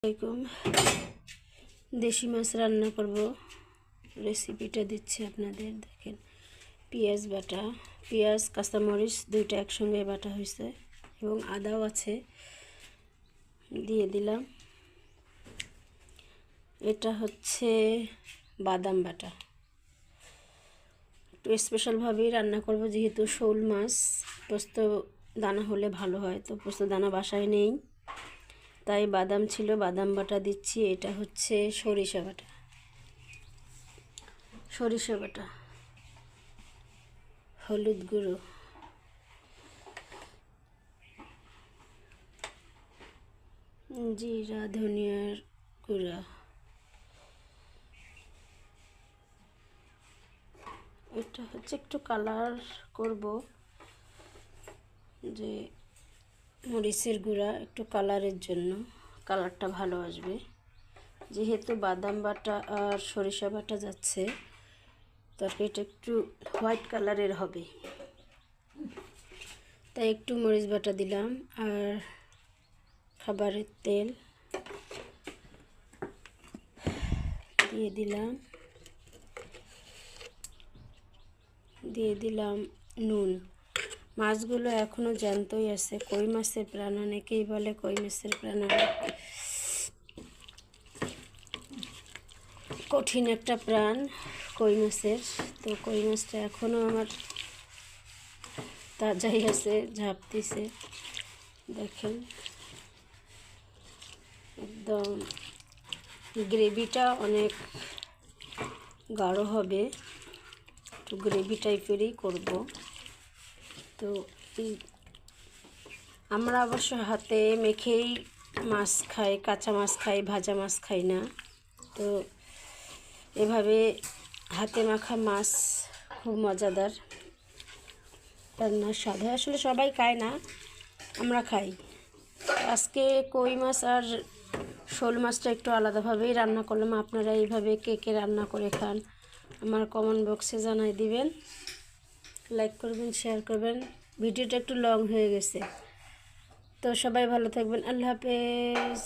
আসসালামাইকুম। দেশি মাছ রান্না করব, রেসিপিটা দিচ্ছি আপনাদের। দেখেন, পেঁয়াজ বাটা, পেঁয়াজ কাঁচামরিচ দুইটা একসঙ্গে বাটা হয়েছে এবং আদাও আছে, দিয়ে দিলাম। এটা হচ্ছে বাদাম বাটা। একটু স্পেশালভাবেই রান্না করব, যেহেতু শোল মাছ পোস্ত দানা হলে ভালো হয়, তো পোস্ত দানা বাসায় নেই, তাই বাদাম ছিল, বাদাম বাটা দিচ্ছি। এটা হচ্ছে সরিষা বাটা, সরিষা বাটা, হলুদ গুঁড়ো, জিরা ধনিয়ার গুঁড়া, এটা হচ্ছে একটু কালার করব, যে মরিচের গুঁড়া একটু কালারের জন্য, কালারটা ভালো আসবে। যেহেতু বাদাম বাটা আর সরিষা বাটা যাচ্ছে, তরকারিটা একটু হোয়াইট কালারের হবে, তাই একটু মরিচ বাটা দিলাম। আর খাবারের তেল দিয়ে দিলাম নুন। মাছগুলো এখনও জ্যান্তই আছে, কই মাছের প্রাণ, অনেকেই বলে কই মাছের প্রাণ, কঠিন একটা প্রাণ কই মাছের। তো কই মাছটা এখনও আমার তাজাই আছে, ঝাঁপ দিছে। দেখেন, একদম গ্রেভিটা অনেক গাঢ় হবে, একটু গ্রেভি টাইপেরই করব। তো আমরা অবশ্য হাতে মেখেই মাছ খাই, কাঁচা মাছ খাই, ভাজা মাছ খাই না। তো এভাবে হাতে মাখা মাছ খুব মজাদার, রান্নার স্বাদ হয়। আসলে সবাই খায় না, আমরা খাই। আজকে কই মাছ আর শোল মাছটা একটু আলাদাভাবেই রান্না করলাম। আপনারা এইভাবে কে কে রান্না করে খান আমার কমেন্ট বক্সে জানাই দিবেন, লাইক করবেন, শেয়ার করবেন। ভিডিওটা একটু লং হয়ে গেছে, তো সবাই ভালো থাকবেন। আল্লাহ হাফেজ।